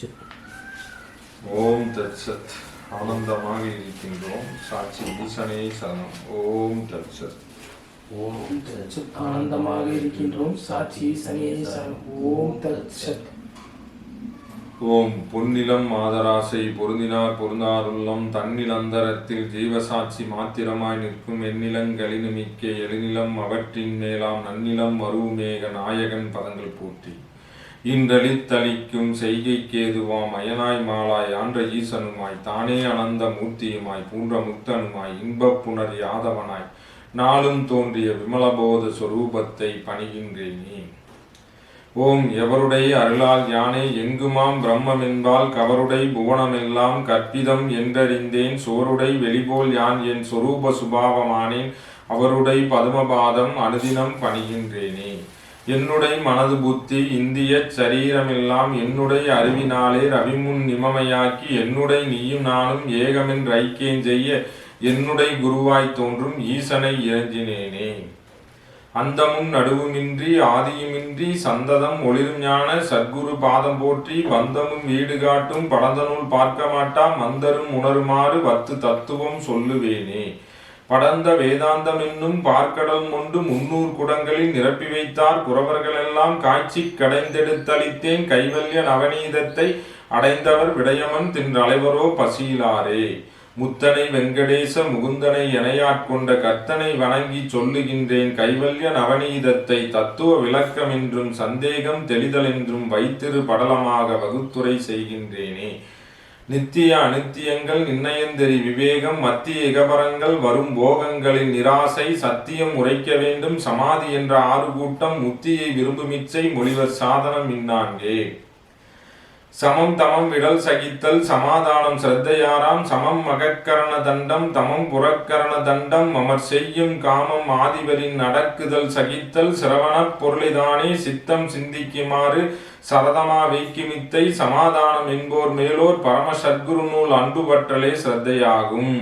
சித். ஓம் தத்சத். ஆனந்தமாக இருக்கின்றோம். சாட்சி ஈசனே சரணம். ஓம் தத்சத். ஓம் தத்சத். ஆனந்தமாக இருக்கின்றோம். சாட்சி ஈசனே சரணம். ஓம் தத்சத். ஓம் பொன்னிலம் மாதராசை பொருந்தினார் பொருந்தாருள்ளம் தன்னிலந்தரத்தில் ஜீவசாட்சி மாத்திரமாய் நிற்கும் எண்ணிலங்களினுமிக்க எழுநிலம் அவற்றின் மேலாம் நன்னிலம் மருவுமேக நாயகன் பதங்கள் போற்றி இன்றளித்தளிக்கும் செய்கைக்கேதுவாம் அயனாய் மாலாய் ஆன்ற ஈசனுமாய் தானே அனந்த மூர்த்தியுமாய் பூன்ற முக்தனுமாய் இன்பப் புணர் யாதவனாய் நாளும் தோன்றிய விமலபோத சொரூபத்தை பணிகின்றேனே. ஓம் எவருடைய அருளால் யானே எங்குமாம் பிரம்மென்பால் கவருடை புவனமெல்லாம் கற்பிதம் என்றறிந்தேன் சோருடை வெளிபோல் யான் என் சொரூப சுபாவமானேன் அவருடை பதுமபாதம் அனுதினம் பணிகின்றேனே. என்னுடைய மனது புத்தி இந்திய சரீரமெல்லாம் என்னுடைய அறிவினாலே ரவிமுன் நிமமையாக்கி என்னுடைய நீயும் நானும் ஏகமென் ஐக்கியம் செய்ய என்னுடைய குருவாய் தோன்றும் ஈசனை இறைஞ்சினேனே. அந்தமும் நடுவுமின்றி ஆதியுமின்றி சந்ததம் ஒளிரும் ஞான சத்குரு பாதம் போற்றி வந்தமும் வீடு காட்டும் படந்தநூல் பார்க்க மாட்டா மந்தரும் உணருமாறு வத்து தத்துவம் சொல்லுவேனே. படந்த வேதாந்தம் என்னும் பார்க்கடல் கொண்டு 300 குடங்களில் நிரப்பி வைத்தார் குறவர்களெல்லாம் காய்ச்சி கடைந்தெடுத்தளித்தேன் கைவல்ய நவநீதத்தை அடைந்தவர் விடயமன் தின்றலைவரோ பசியிலாரே. முத்தனை வெங்கடேச முகுந்தனை எனையாட்கொண்ட கர்த்தனை வணங்கி சொல்லுகின்றேன் கைவல்ய நவநீதத்தை தத்துவ விளக்கம் என்றும் சந்தேகம் தெளிதல் என்றும் வைத்திரு படலமாக வகுத்துரை செய்கின்றேனே. நித்திய அனித்தியங்கள் நிர்ணயந்தெரி விவேகம் மத்திய இகபரங்கள் வரும் போகங்களின் நிராசை சத்தியம் உரைக்க வேண்டும் சமாதி என்ற 6 கூட்டம் முத்தியை விரும்புமிச்சை மொழிவர் சாதனம் இந்நான்கே. சமம் தமம் விடல் சகித்தல் சமாதானம் சிரத்தையாராம் சமம் மகக்கரண தண்டம் தமம் புறக்கரண தண்டம் மமர் செய்யும் காமம் ஆதிபரின் நடக்குதல் சகித்தல் சிரவணப் பொருளிதானே சித்தம் சிந்திக்குமாறு சரதமா வைக்குமித்தை சமாதானம் என்போர் மேலோர் பரம சத்குரு நூல் அன்பு பற்றலே சிரத்தையாகும்.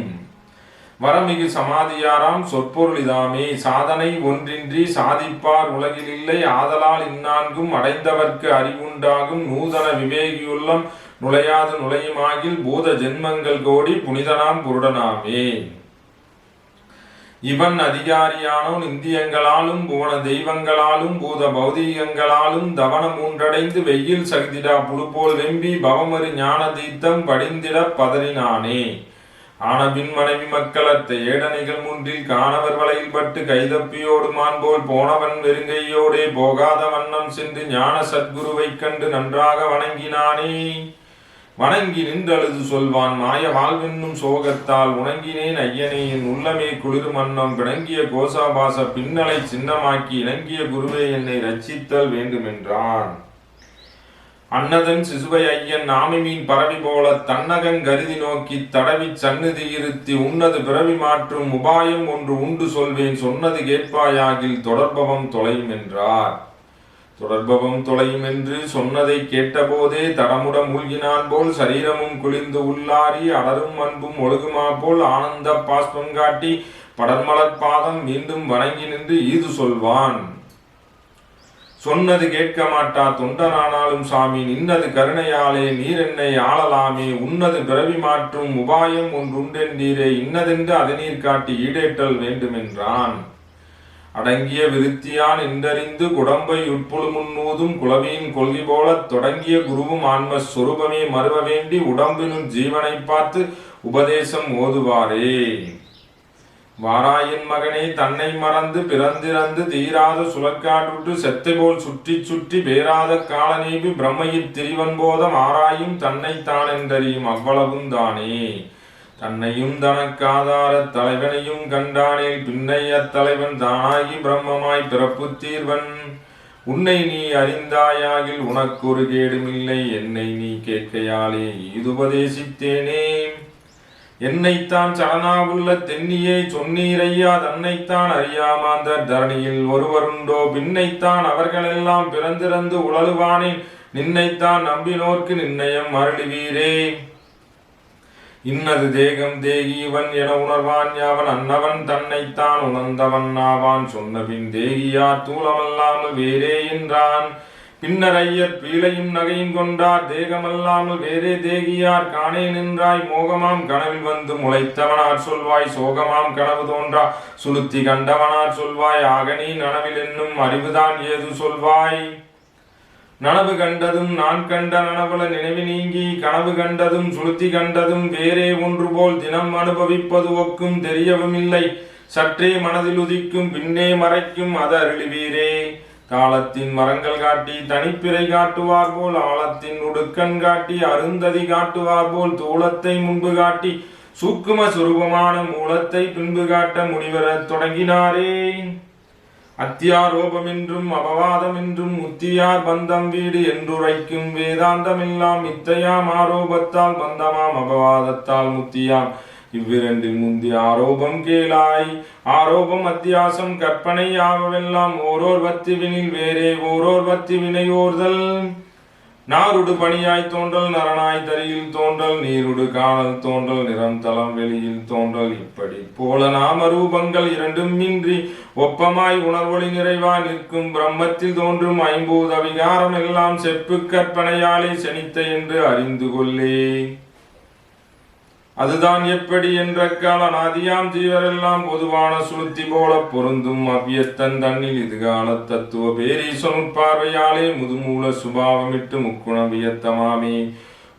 வரமிகு சமாதியாராம் சொற்பொருளிதாமே சாதனை ஒன்றின்றி சாதிப்பார் உலகிலில்லை ஆதலால் இந்நான்கும் அடைந்தவர்க்கு அறிவுண்டாகும் நூதன விவேகியுள்ளம் நுழையாது நுழையுமாகில் பூத ஜென்மங்கள் கோடி புனிதனாம் புருடனாமே. இவன் அதிகாரியானோன் இந்தியங்களாலும் புவன தெய்வங்களாலும் பூத பௌதீகங்களாலும் தவன மூன்றடைந்து வெயில் சகிதிடா புழுப்போல் வெம்பி பவமறு ஞான தீர்த்தம் படிந்திட பதறினானே. ஆனபின் மனைவி மக்களத்தை ஏடனைகள் முன்றில் காணவர் வலையில் பட்டு கைதப்பியோடு மான்போல் போனவன் வெறுங்கையோடே போகாத வண்ணம் சென்று ஞான சத்குருவைக் கண்டு நன்றாக வணங்கினானே. வணங்கி நின்றழுது சொல்வான் மாய வாழ்வென்னும் சோகத்தால் உணங்கினேன் ஐயனே என் உள்ளமே குளிர் மன்னம் பிணங்கிய கோசாபாச பின்னலை சின்னமாக்கி இணங்கிய குருவே என்னை ரட்சித்தல் வேண்டுமென்றான். அன்னதன் சிசுவை ஐயன் நாமிமீன் பரவி போல தன்னகங் கருதி நோக்கி தடவி சந்நிதி இருத்தி உன்னது பிறவி மாற்றும் உபாயம் ஒன்று உண்டு சொல்வேன் சொன்னது கேட்பாயாகில் தொடர்பவம் தொலையும் என்றார். தொடர்பவம் தொலையும் என்று சொன்னதை கேட்டபோதே தடமுட மூழ்கினான் போல் சரீரமும் குளிர்ந்து உள்ளாரி அலரும் அன்பும் ஒழுகுமா போல் ஆனந்த பாஸ்பம் காட்டி படர்மலர் பாதம் மீண்டும் வணங்கி நின்று ஈது சொல்வான். சொன்னது கேட்க மாட்டா தொண்டனானாலும் சாமி நின்னது கருணையாலே நீர் என்னை ஆளலாமே உன்னது பிறவி மாற்றும் உபாயம் ஒன்றுண்டென்றீரே இன்னதென்று அதனீர் காட்டி ஈடேற்றல் வேண்டுமென்றான். அடங்கிய விருத்தியான் என்றறிந்து குடம்பை உட்புழு முன்னூதும் குலவியின் கொள்கை போலத் தொடங்கிய குருவும் ஆன்ம சொரூபமே மறுவ வேண்டி உடம்பினும் ஜீவனை பார்த்து உபதேசம் ஓதுவாரே. வாராயின் மகனே தன்னை மறந்து பிறந்திறந்து தீராத சுழற்காற்றுற்று செத்தை போல் சுற்றி சுற்றி பேராத காலநீபி பிரம்மையில் திரிவன் போதம் ஆராயும் தன்னை தான் என்றறியும் அவ்வளவும் தானே. தன்னையும் தனக்காதார தலைவனையும் கண்டானேல் பின்னை அத்தலைவன் தானாகி பிரம்மமாய் பிறப்பு தீர்வன். உன்னை நீ அறிந்தாயாகில் உனக்கு ஒரு கேடுமில்லை என்னை நீ கேட்கையாலே இதுபதேசித்தேனே. என்னைத்தான் சரணாவுள்ள தென்னியே சொன்னீரையா தன்னைத்தான் அறியாமாந்தர் தரணியில் ஒருவருண்டோ பின்னைத்தான் அவர்களெல்லாம் பிறந்திறந்து உழலுவானேன் நின்னைத்தான் நம்பினோர்க்கு நிர்ணயம் அருளுவீரே. இன்னது தேகம் தேகியவன் என உணர்வான் யாவன் அன்னவன் தன்னைத்தான் உணர்ந்தவன் ஆவான் சொன்னபின் தேகியார் தூளமல்லாமல் வேறே என்றான். பின்னர் ஐயர் பீலையும் நகையும் கொண்டார். தேகமல்லாமல் வேறே தேகியார் காணே நின்றாய். மோகமாம் கனவில் வந்து முளைத்தவனார் சொல்வாய். சோகமாம் கனவு தோன்றா சுளுத்தி கண்டவனார் சொல்வாய். ஆகனி நனவில் என்னும் அறிவுதான் ஏது சொல்வாய். நனவு கண்டதும் நான் கண்ட நனவுல நினைவு நீங்கி கனவு கண்டதும் சுளுத்தி கண்டதும் வேறே ஒன்று போல் தினம் அனுபவிப்பது ஒக்கும் தெரியவும் இல்லை. சற்றே மனதில் உதிக்கும் பின்னே மறைக்கும் அது அருளிவீரே. தாளத்தின் மரங்கள் காட்டி தனிப்பிறை காட்டுவார் போல் ஆழத்தின் உடுக்கண் காட்டி அருந்ததி காட்டுவார் போல் தூளத்தை முன்பு காட்டி சூக்கும சுரூபமான மூலத்தை பின்பு காட்ட முடிவரத் தொடங்கினாரே. அத்தியாரோபம் என்றும் அபவாதம் என்றும் முத்தியார் பந்தம் வீடு என்றுரைக்கும் வேதாந்தமெல்லாம் மித்தையாம். ஆரோபத்தால் பந்தமாம் அபவாதத்தால் முத்தியாம். இவ்விரண்டில் முந்தி ஆரோபம் கேளாய். ஆரோபம் அத்தியாசம் கற்பனை யாவெல்லாம் ஓரோர் வத்திவினில் வேறே ஓரோர் வத்தி வினையோர்தல். நாருடு பணியாய் தோன்றல் நரனாய் தரியில் தோன்றல் நீருடு காணல் தோன்றல் நிறம் தளம் வெளியில் தோன்றல். இப்படி போல நாம ரூபங்கள் இரண்டும் இன்றி ஒப்பமாய் உணர்வொளி நிறைவாய் நிற்கும் பிரம்மத்தில் தோன்றும் ஐம்பூத விகாரம் எல்லாம் செப்பு கற்பனையாலே செனித்த என்று அறிந்து கொள்ளே. அதுதான் எப்படி என்ற கால நாதியாம் ஜீவரெல்லாம் பொதுவான சுளுத்தி போல பொருந்தும் அவ்வியத்தன் தன்னில் இதுகால தத்துவ பேரீசனுட்பார்வையாலே முதுமூல சுபாவமிட்டு முக்குண வியத்தமாமே.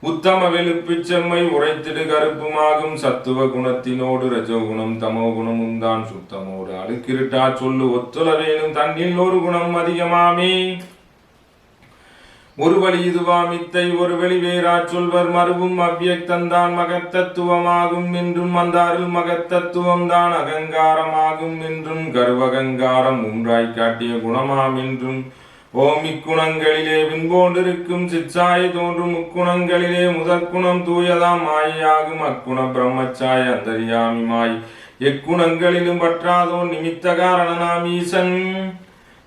உத்தம வெளுப்பு செம்மை உரைத்திடு கருப்புமாகும் சத்துவ குணத்தினோடு ரஜோகுணம் தமோகுணமும் தான் சுத்தமோடு அழுக்கிருட்டா சொல்லு ஒத்துழவேனும் தன்னில் ஒரு குணம் அதிகமாமே. ஒரு வழி இதுவாமித்தை ஒரு வெளி வேறா சொல்வர் மறுவும் அவ்வியக்தந்தான் மகத்தத்துவமாகும் என்றும் அந்த அருள் மகத்தத்துவம் தான் அகங்காரமாகும் என்றும் கருவகங்காரம் மூன்றாய் காட்டிய குணமாம் என்றும். ஓம் இக்குணங்களிலே விண்போன்றிருக்கும் சிற்சாய தோன்றும் முக்குணங்களிலே முதற்குணம் தூயதாம் மாயாகும் அக்குண பிரம்மச்சாய அந்தரியாமி மாய். எக்குணங்களிலும் பற்றாதோ நிமித்த காரணனாம் ஈசன்.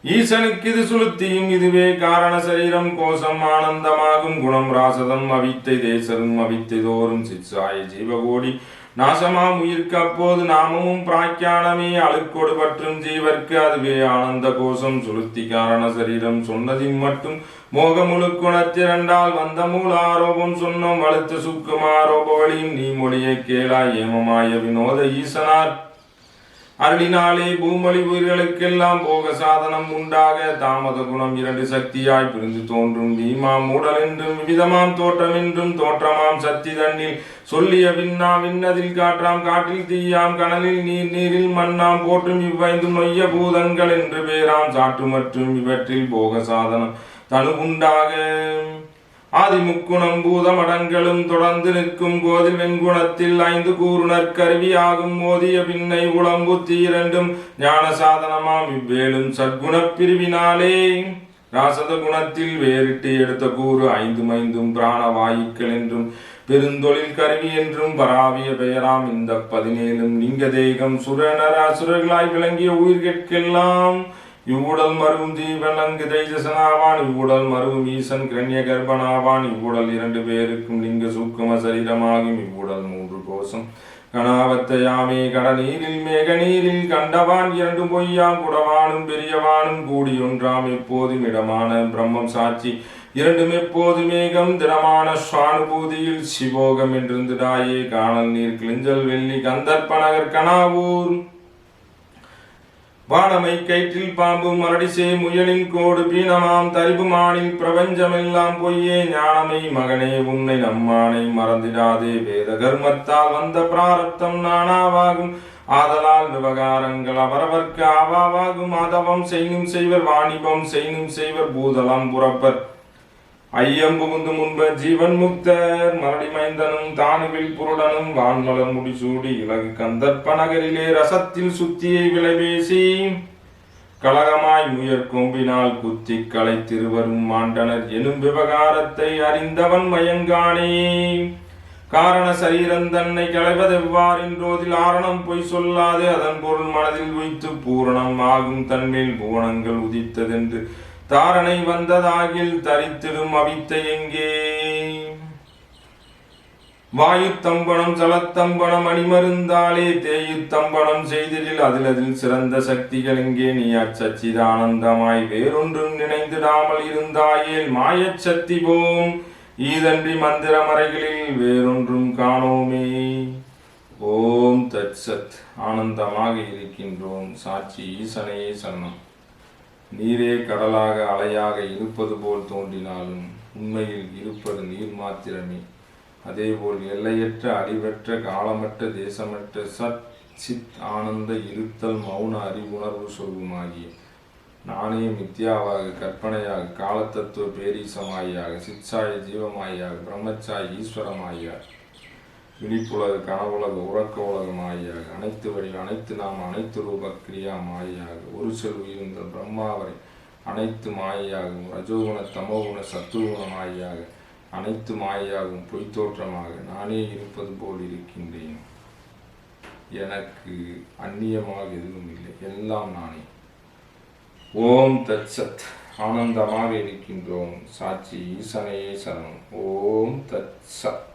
ஈசனுக்கு இது சுளுத்தியும் இதுவே காரண சரீரம் கோஷம் ஆனந்தமாகும் குணம் ராசதம் அவித்தை தேசரும் அவித்தை தோறும் சிற்சாய ஜீவகோடி நாசமாம் உயிர்க்கு அப்போது நாமமும் பிராக்கியானமே. அழுக்கொடு பற்றும் ஜீவர்க்கு அதுவே ஆனந்த கோஷம் சுளுத்தி காரண சரீரம் சொன்னதின் மட்டும் மோகமுழு குணத்திரண்டால் வந்த மூல ஆரோபம் சொன்னோம். வலுத்த சுக்கும் ஆரோப வழியும் நீ மொழியை கேளாய் ஏமமாய வினோத ஈசனார் அருளினாலே பூமொழி உயிர்களுக்கெல்லாம் போக சாதனம் உண்டாக. தாமத குணம் இரண்டு சக்தியாய் பிரிந்து தோன்றும் வீமா மூடல் என்றும் விவிதமாம் தோற்றம் என்றும் தோற்றமாம் சக்தி தன்னில் சொல்லிய விண்ணா விண்ணதில் காற்றாம் காற்றில் தீயாம் கனலில் நீர் நீரில் மண்ணாம் போற்றும் இவ்வைந்து நொய்ய பூதங்கள் என்று பேராம் சாற்று மற்றும் இவற்றில் போக சாதனம் தனு உண்டாக. ஆதி முக்குணம் பூதமடங்களும் தொடர்ந்து நிற்கும் கோதில் வெண்குணத்தில் ஐந்து கூறுணர் கருவியாகும் மோதிய பின்னை உளம்புத்தி இரண்டும் ஞான சாதனமாம் இவ்வேளும் சற்குணப் பிரிவினாலே. ராசத குணத்தில் வேறிட்டு எடுத்த கூறு ஐந்து மைந்தும் பிராணவாயுக்கள் என்றும் பெருந்தொழில் கருவி என்றும் பராவிய பெயராம். இந்த 17 லிங்க தேகம் சுரநர அசுரர்களாய் விளங்கிய உயிர்கெல்லாம் இவ்வுடல் மருவும் ஜீவன் அங்கு தைஜசனாவான். இவ்வுடல் மருவும் ஈசன் கிரண்ய கர்ப்பனாவான். இவ்வுடல் 2 பேருக்கும் லிங்க சூக்கும சரீரமாகும். இவ்வுடல் 3 கோஷம் கணாவத்தையாமே. கடநீரில் மேக நீரில் கண்டவான் 2 பொய்யாம் குடவானும் பெரியவானும் கூடியொன்றாம் எப்போதும் இடமான பிரம்மம் சாட்சி 2 எப்போது மேகம் திடமான சுவானுபூதியில் சிவோகம் என்றிருந்துடாயே. காணல் நீர் கிளிஞ்சல் வெள்ளி கந்தர்ப்பநகர் கனாவூர் வானமை கயிற்றில் பாம்பு மரடிசே முயலின் கோடு பீனமாம் தரிபுமானில் பிரபஞ்சமெல்லாம் பொய்யே. ஞானமை மகனே உன்னை நம்மானை மறந்திடாதே. வேத கர்மத்தால் வந்த பிராரப்தம் நானாவாகும். ஆதலால் விவகாரங்கள் அவரவர்க்கு ஆவாவாகும். அதவம் செய்யும் செய்வர் வாணிபம் செய்யும் செய்வர் பூதலம் புறப்பர். ஐயம் புகுந்து முன்ப ஜீவன் முக்தர் மரடி மைந்தனும் தானுவில் புருடனும் வான்மலர் முடிசூடி இலகு கந்தர்ப்ப நகரிலே ரசத்தில் சுத்தியை விளைவேசி. கலகமாய் முயற் கொம்பினால் குத்தி கலை திருவரும் மாண்டனர் எனும் விவகாரத்தை அறிந்தவன் மயங்கானே. காரண சரீரம் தன்னை களைவதெவ்வாறென்றோதில் ஆரணம் பொய் சொல்லாது அதன் பொருள் மனதில் வைத்து பூரணம் ஆகும் தன்மேல் புவனங்கள் உதித்ததென்று தாரணை வந்ததாகில் தரித்திடும் அவித்தை எங்கே. வாயுத்தம்பனம் சலத்தம்பனம் அணிமருந்தாலே தேயுத்தம்பனம் செய்திடில் அதில் சிறந்த சக்திகள் இங்கே நீ அச்சச்சிதானந்தமாய் வேறொன்றும் நினைந்திடாமல் இருந்தாயேல் மாயச்சக்தி போம் ஈதன்றி மந்திர மறைகளில் வேறொன்றும் காணோமே. ஓம் தத் சத். ஆனந்தமாக இருக்கின்றோம். சாட்சி ஈசனே சரணம். நீரே கடலாக அலையாக இருப்பது போல் தோன்றினாலும் உண்மையில் இருப்பது நீர் மாத்திரமே. அதேபோல் எல்லையற்ற அழிவற்ற காலமற்ற தேசமற்ற சத் சித் ஆனந்த இருத்தல் மௌன அறிவுணர்வு சொல்வுமாகிய நானே மித்யாவாக கற்பனையாக காலத்தத்துவ பேரீசமாயாக சித்சாய ஜீவமாயாக பிரம்மச்சாய் ஈஸ்வரமாயாக விழிப்புலக கனவுலக உறக்க உலக மாயாக அனைத்து வழி அனைத்து நாம் அனைத்து ரூப கிரியா மாயாக ஒரு செல் உயிருந்த பிரம்மாவரை அனைத்து மாயாகும் ரஜோகுண தமோகுண சத்துவகுண மாயாக அனைத்து மாயாகும் பொய்த்தோற்றமாக நானே இருப்பது போல் இருக்கின்றேன். எனக்கு அந்நியமாக எதுவும் இல்லை, எல்லாம் நானே. ஓம் தத் சத். ஆனந்தமாக இருக்கின்றோம். சாட்சி ஈசனையே சரணம். ஓம் தத் சத்.